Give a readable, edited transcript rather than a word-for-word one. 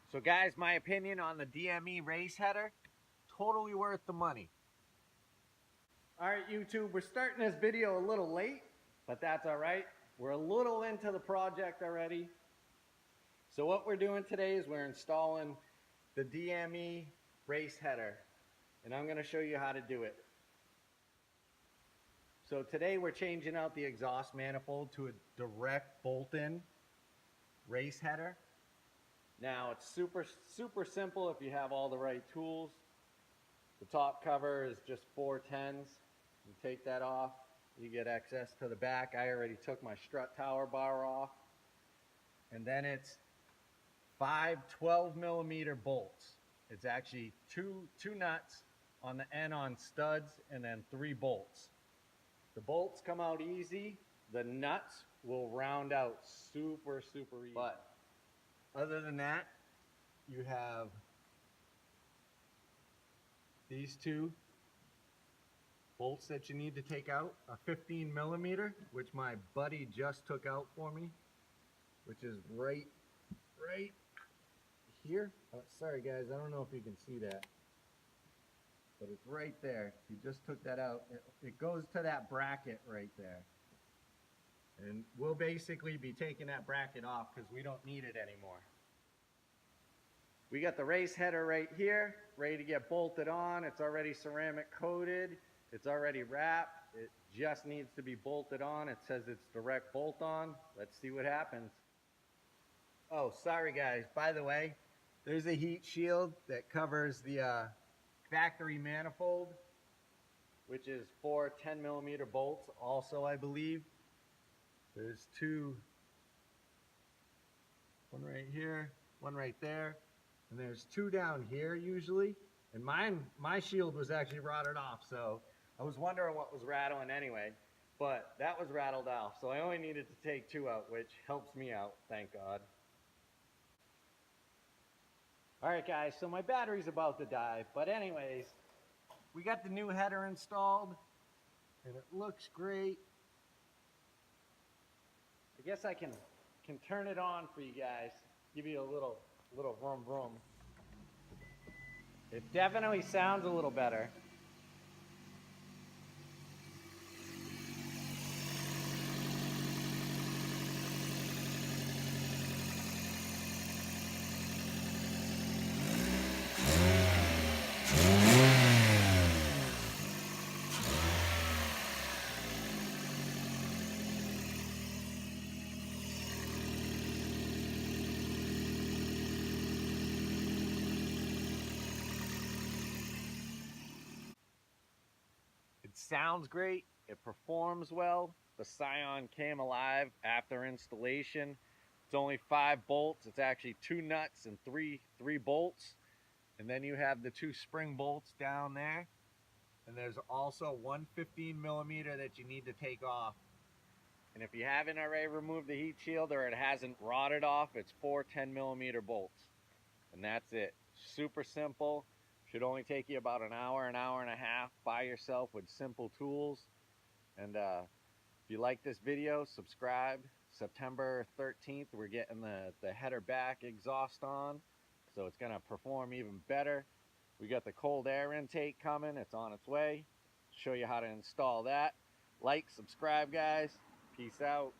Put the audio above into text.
So guys, my opinion on the DME race header, totally worth the money. All right, YouTube, we're starting this video a little late, but that's all right. We're a little into the project already. So what we're doing today is we're installing the DME race header, and I'm gonna show you how to do it. So today we're changing out the exhaust manifold to a direct bolt-in race header. Now it's super simple if you have all the right tools. The top cover is just 410s. You take that off, you get access to the back. I already took my strut tower bar off. And then it's 5 12mm bolts. It's actually two nuts on the end on studs and then 3 bolts. The bolts come out easy. The nuts will round out super easy. But other than that, you have these 2 bolts that you need to take out. A 15mm, which my buddy just took out for me, which is right here. Oh, sorry guys, I don't know if you can see that, but it's right there. He just took that out. It goes to that bracket right there. And we'll basically be taking that bracket off because we don't need it anymore. We got the race header right here, ready to get bolted on. It's already ceramic coated. It's already wrapped. It just needs to be bolted on. It says it's direct bolt on. Let's see what happens. Oh, sorry guys. By the way, there's a heat shield that covers the factory manifold, which is 4 10mm bolts also, I believe. There's 2, one right here, one right there. And there's 2 down here usually. And my shield was actually rotted off, so I was wondering what was rattling anyway. But that was rattled off, so I only needed to take 2 out, which helps me out, thank God. Alright guys, so my battery's about to die. But anyways, we got the new header installed, and it looks great. I guess I can turn it on for you guys, give you a little vroom vroom. It definitely sounds a little better. It sounds great, it performs well. The Scion came alive after installation. It's only 5 bolts. It's actually 2 nuts and three bolts. And then you have the 2 spring bolts down there. And there's also one 15mm that you need to take off. And if you haven't already removed the heat shield or it hasn't rotted off, it's 4 10mm bolts. And that's it. Super simple. Should only take you about an hour and a half by yourself with simple tools. And if you like this video, subscribe. September 13th, we're getting the header back exhaust on, so it's gonna perform even better. We got the cold air intake coming, it's on its way. Show you how to install that. Like, subscribe guys, peace out.